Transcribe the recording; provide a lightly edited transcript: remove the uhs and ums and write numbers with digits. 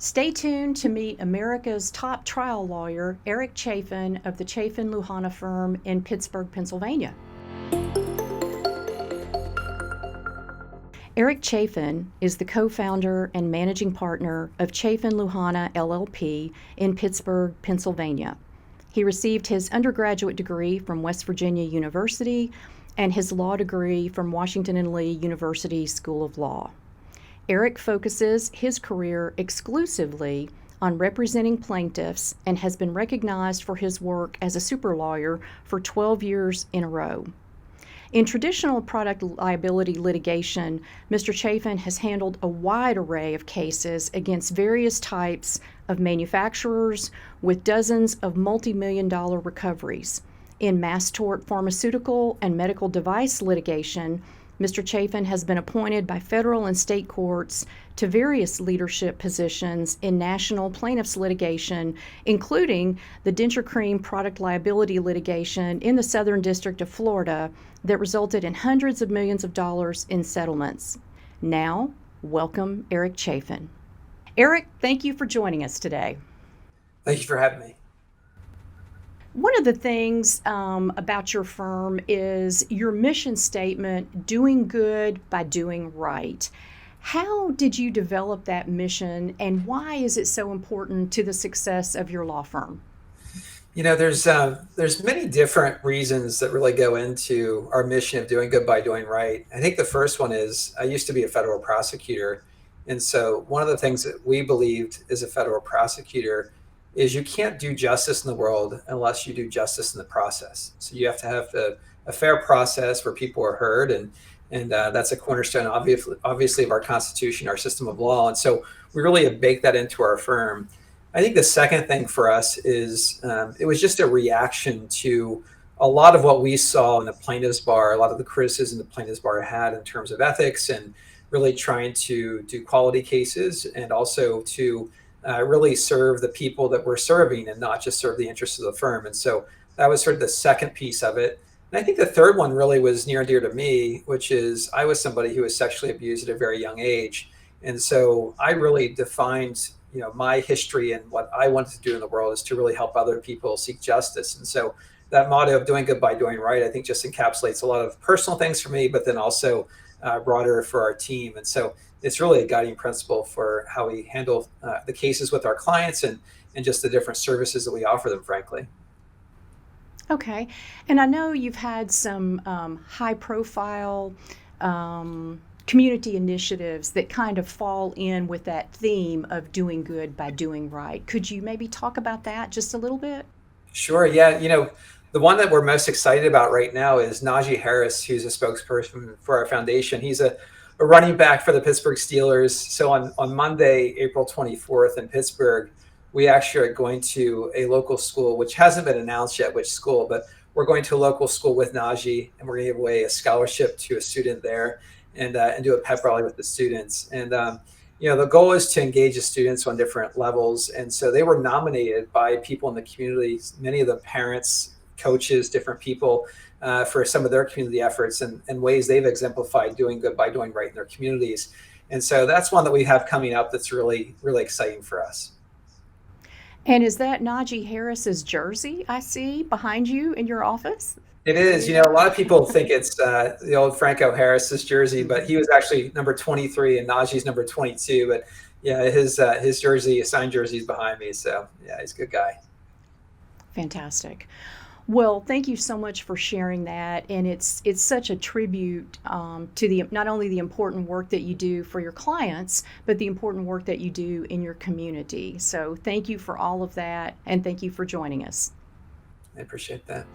Stay tuned to meet America's top trial lawyer, Eric Chaffin of the Chaffin Luhana firm in Pittsburgh, Pennsylvania. Eric Chaffin is the co-founder and managing partner of Chaffin Luhana LLP in Pittsburgh, Pennsylvania. He received his undergraduate degree from West Virginia University and his law degree from Washington and Lee University School of Law. Eric focuses his career exclusively on representing plaintiffs and has been recognized for his work as a super lawyer for 12 years in a row. In traditional product liability litigation, Mr. Chaffin has handled a wide array of cases against various types of manufacturers with dozens of multi-million-dollar recoveries. In mass tort pharmaceutical and medical device litigation, Mr. Chaffin has been appointed by federal and state courts to various leadership positions in national plaintiffs litigation, including the denture cream product liability litigation in the Southern District of Florida that resulted in hundreds of millions of dollars in settlements. Now, welcome Eric Chaffin. Eric, thank you for joining us today. Thank you for having me. One of the things about your firm is your mission statement, doing good by doing right. How did you develop that mission, and why is it so important to the success of your law firm? There's many different reasons that really go into our mission of doing good by doing right. I think the first one is I used to be a federal prosecutor, and so one of the things that we believed as a federal prosecutor is you can't do justice in the world unless you do justice in the process. So you have to have a fair process where people are heard, and that's a cornerstone, obviously, of our Constitution, our system of law. And so we really have baked that into our firm. I think the second thing for us is it was just a reaction to a lot of what we saw in the plaintiffs bar, a lot of the criticism the plaintiffs bar had in terms of ethics and really trying to do quality cases and also to really serve the people that we're serving and not just serve the interests of the firm. And so that was sort of the second piece of it. And I think the third one really was near and dear to me, which is I was somebody who was sexually abused at a very young age. And so I really defined, my history and what I wanted to do in the world is to really help other people seek justice. And so that motto of doing good by doing right, I think just encapsulates a lot of personal things for me, but then also broader for our team. And so it's really a guiding principle for how we handle the cases with our clients and just the different services that we offer them, frankly. Okay, and I know you've had some high-profile community initiatives that kind of fall in with that theme of doing good by doing right. Could you maybe talk about that just a little bit? Sure. Yeah. The one that we're most excited about right now is Najee Harris, who's a spokesperson for our foundation. He's a running back for the Pittsburgh Steelers. So on Monday, April 24th in Pittsburgh, we actually are going to a local school, which hasn't been announced yet which school, but we're going to a local school with Najee, and we're going to give away a scholarship to a student there and do a pep rally with the students. And the goal is to engage the students on different levels. And so they were nominated by people in the community, many of the parents, coaches, different people for some of their community efforts and ways they've exemplified doing good by doing right in their communities. And so that's one that we have coming up that's really, really exciting for us. And is that Najee Harris's jersey I see behind you in your office? It is. A lot of people think it's the old Franco Harris's jersey, but he was actually number 23 and Najee's number 22. But yeah, his jersey, his signed jersey is behind me. So yeah, he's a good guy. Fantastic. Well, thank you so much for sharing that, and it's such a tribute to the not only the important work that you do for your clients, but the important work that you do in your community. So thank you for all of that, and thank you for joining us. I appreciate that.